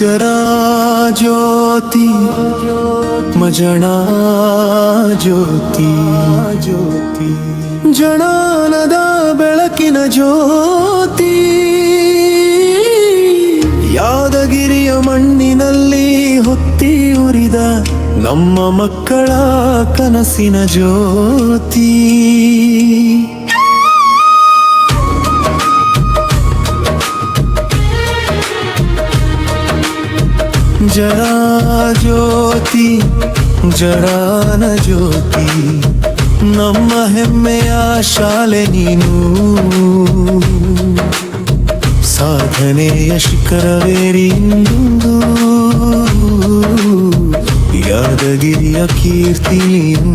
ಜರಾ ಜ್ಯೋತಿ ಮಜಣಾ ಜ್ಯೋತಿ ಜ್ಯೋತಿ ಜಣಾನದ ಬೆಳಕಿನ ಜ್ಯೋತಿ ಯಾದಗಿರಿಯ ಮಣ್ಣಿನಲ್ಲಿ ಹೊತ್ತಿ ಉರಿದ ನಮ್ಮ ಮಕ್ಕಳ ಕನಸಿನ ಜ್ಯೋತಿ ಜರಾ ಜ್ಯೋತಿ ಜಡಾನ ಜ್ಯೋತಿ ನಮ್ಮ ಹೆಮ್ಮೆಯ ಶಾಲೆ ನೀನು ಸಾಧನೆಯ ಶಿಖರವೇರಿಂದು ಯಾದಗಿರಿಯ ಕೀರ್ತಿ ನೀನು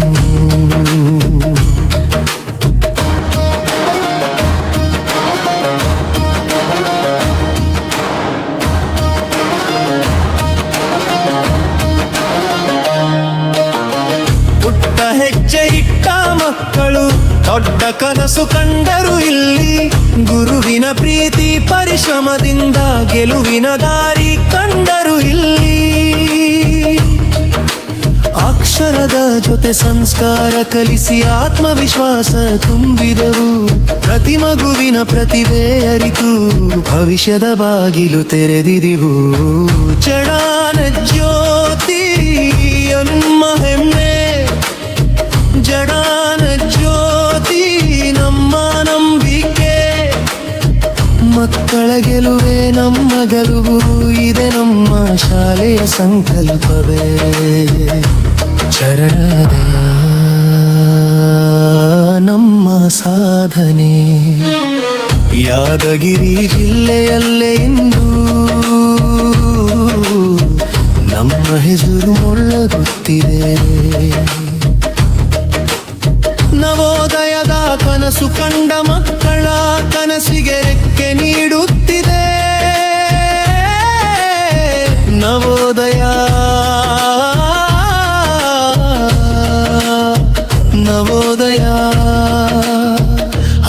ಹೆಜ್ಜೆ ಇಟ್ಟ ಮಕ್ಕಳು ದೊಡ್ಡ ಕನಸು ಕಂಡರು ಇಲ್ಲಿ ಗುರುವಿನ ಪ್ರೀತಿ ಪರಿಶ್ರಮದಿಂದ ಗೆಲುವಿನ ದಾರಿ ಕಂಡರು ಇಲ್ಲಿ ಅಕ್ಷರದ ಜೊತೆ ಸಂಸ್ಕಾರ ಕಲಿಸಿ ಆತ್ಮವಿಶ್ವಾಸ ತುಂಬಿದರು ಪ್ರತಿ ಮಗುವಿನ ಪ್ರತಿಭೆ ಅರಿತು ಭವಿಷ್ಯದ ಬಾಗಿಲು ತೆರೆದಿರಿವು ಜಡಾನ ಜ್ಯೋತಿ ನಮ್ಮ ಹೆಮ್ಮೆ ಜಡಾನ ಜ್ಯೋತಿ ನಮ್ಮ ನಂಬಿಕೆ ಮಕ್ಕಳ ಗೆಲುವೆ ನಮ್ಮ ಗೆಲುವು ಇದೆ ನಮ್ಮ ಶಾಲೆಯ ಸಂಕಲ್ಪವೇ ಚರಣದ ನಮ್ಮ ಸಾಧನೆ ಯಾದಗಿರಿ ಜಿಲ್ಲೆಯಲ್ಲೇ ಇಂದು ನಮ್ಮ ಹೆಸರು ಮೊಳಗುತ್ತಿದೆ ನವೋದಯದ ಕನಸು ಕಂಡ ಮಕ್ಕಳ ಕನಸಿಗೆ ರೆಕ್ಕೆ ನೀಡುತ್ತಿದೆ ನವೋದಯ ನವೋದಯ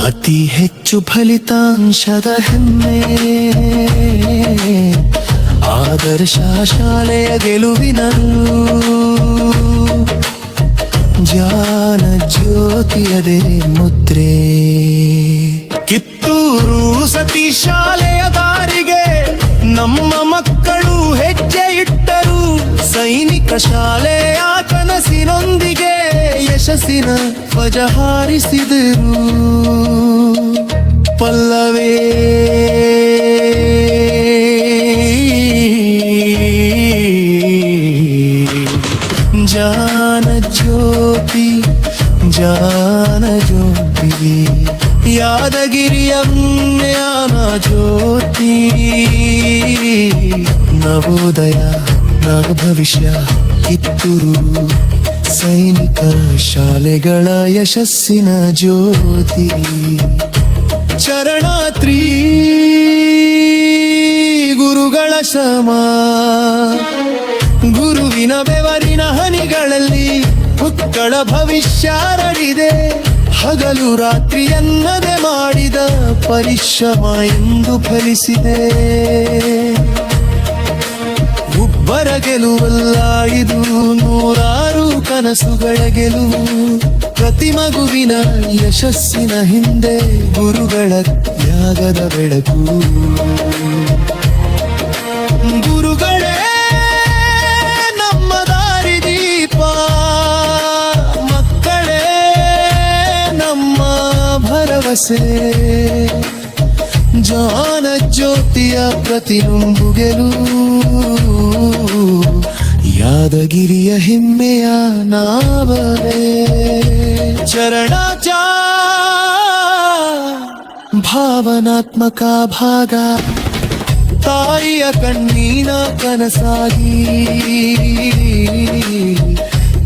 ಅತಿ ಹೆಚ್ಚು ಫಲಿತಾಂಶದ ಹೆಮ್ಮೆ ಆದರ್ಶ ಶಾಲೆಯ ಗೆಲುವಿನಲ್ಲೂ ಜಾನ ಜ್ಯೋತಿಯದೇ ಮುದ್ರೆ ಕಿತ್ತೂರು ಸತಿ ಶಾಲೆಯ ದಾರಿಗೆ ನಮ್ಮ ಮಕ್ಕಳು ಹೆಜ್ಜೆ ಇಟ್ಟರು ಸೈನಿಕ ಶಾಲೆಯ ಕನಸಿನೊಂದಿಗೆ ಯಶಸ್ಸಿನ ಧ್ವಜ ಹಾರಿಸಿದರು ಪಲ್ಲವೇ ಜಾನ ಜ್ಯೋತಿ ಜಾನ ಜ್ಯೋತಿ ಯಾದಗಿರಿಯ ಜ್ಞಾನ ಜ್ಯೋತಿ ನವೋದಯ ನವ ಭವಿಷ್ಯ ಕಿತ್ತೂರು ಸೈನಿಕ ಶಾಲೆಗಳ ಯಶಸ್ಸಿನ ಜ್ಯೋತಿ ಶರಣಾತ್ರಿ ಗುರುಗಳ ಶ್ರಮ ಗುರುವಿನ ಬೆವರಿನ ಹನಿಗಳಲ್ಲಿ ಮಕ್ಕಳ ಭವಿಷ್ಯ ರಡಿದೆ ಹಗಲು ರಾತ್ರಿ ಎನ್ನದೆ ಮಾಡಿದ ಪರಿಶ್ರಮ ಎಂದು ಫಲಿಸಿದೆ ಒಬ್ಬರ ಗೆಲುವಲ್ಲ ಇದು ನೂರಾರು ಕನಸುಗಳ ಗೆಲುವು ಪ್ರತಿ ಮಗುವಿನ ಯಶಸ್ಸಿನ ಹಿಂದೆ ಗುರುಗಳ ತ್ಯಾಗದ ಬೆಳಕು ಗುರುಗಳೇ ನಮ್ಮ ದಾರಿ ದೀಪ ಮಕ್ಕಳೇ ನಮ್ಮ ಭರವಸೆ ಜಾನ ಜ್ಯೋತಿಯ ಪ್ರತಿಯೊಂದು ಗೆಲುವು ಯಾದಗಿರಿಯ ಹೆಮ್ಮೆಯ ನಾವೇ ಚರಣಾಚ ಭಾವನಾತ್ಮಕ ಭಾಗ ತಾಯಿಯ ಕಣ್ಣೀನ ಕನಸಾಗಿ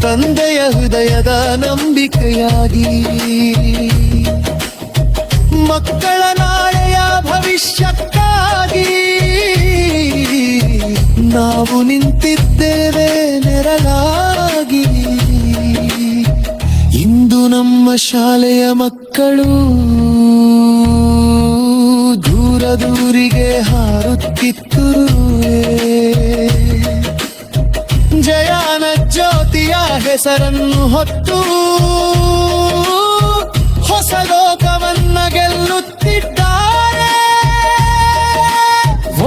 ತಂದೆಯ ಹೃದಯದ ನಂಬಿಕೆಯಾಗಿ ಮಕ್ಕಳ ನಾಳೆಯ ಭವಿಷ್ಯಕ್ಕಾಗಿ ನಾವು ನಿಂತಿದ್ದೇವೆ ನೆರಳಾಗಿ ಇಂದು ನಮ್ಮ ಶಾಲೆಯ ಮಕ್ಕಳು ದೂರ ದೂರಿಗೆ ಹಾರುತ್ತಿತ್ತು ಹೆಸರನ್ನು ಹೊತ್ತು ಹೊಸ ಲೋಕವನ್ನ ಗೆಲ್ಲುತ್ತಿದ್ದಾರೆ.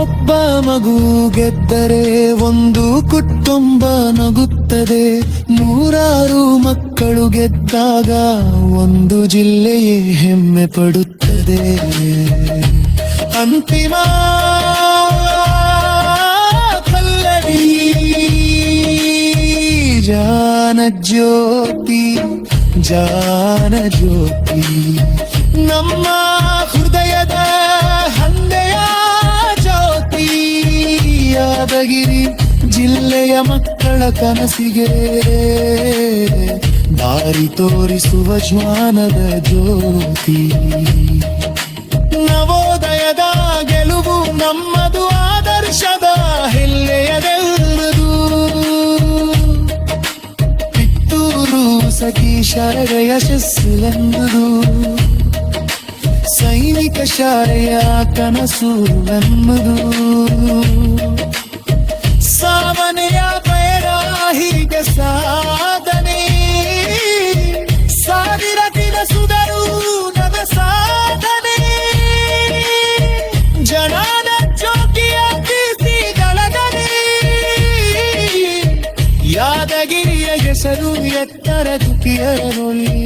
ಒಬ್ಬ ಮಗು ಗೆದ್ದರೆ ಒಂದು ಕುಟುಂಬ ನಗುತ್ತದೆ. ನೂರಾರು ಮಕ್ಕಳು ಗೆದ್ದಾಗ ಒಂದು ಜಿಲ್ಲೆಯೇ ಹೆಮ್ಮೆ ಪಡುತ್ತದೆ. ಅಂತಿಮ ಕಲ್ಲಡಿ ಜಾನ ಜ್ಯೋತಿ, ಜಾನ ಜ್ಯೋತಿ, ನಮ್ಮ ಹೃದಯದ ಹಂದೆಯ ಜ್ಯೋತಿ. ಯಾದಗಿರಿ ಜಿಲ್ಲೆಯ ಮಕ್ಕಳ ಕನಸಿಗೆ ದಾರಿ ತೋರಿಸುವ ಜ್ಞಾನದ ಜ್ಯೋತಿ. ನವೋದಯದ ಗೆಲುವು ನಮ್ಮದು, ಆದರ್ಶದ ಹೆಲ್ಲೆಯದೆಲ್ಲದು. ಕಿತ್ತೂರು ಸಖೀಶರ ಯಶಸ್ಸು ಎಂಬುದು ಸೈನಿಕ ಶಾಲೆಯ ಕನಸು ಎಂಬುದು. ಸಾವನೆಯ ಪಯಣ ಹೀಗೆ ಸಾಧನೆ, ಸಾವಿರ ತಿನಸುದರು ನವ ಸಾಧನೆ. ಜನನ ಜ್ಯೋತಿಯ ಕೀರ್ತಿ ದಳಗನೆ, ಯಾದಗಿರಿಯ ಹೆಸರು ಎತ್ತರ ತುಕಿಯರೊಳಿ.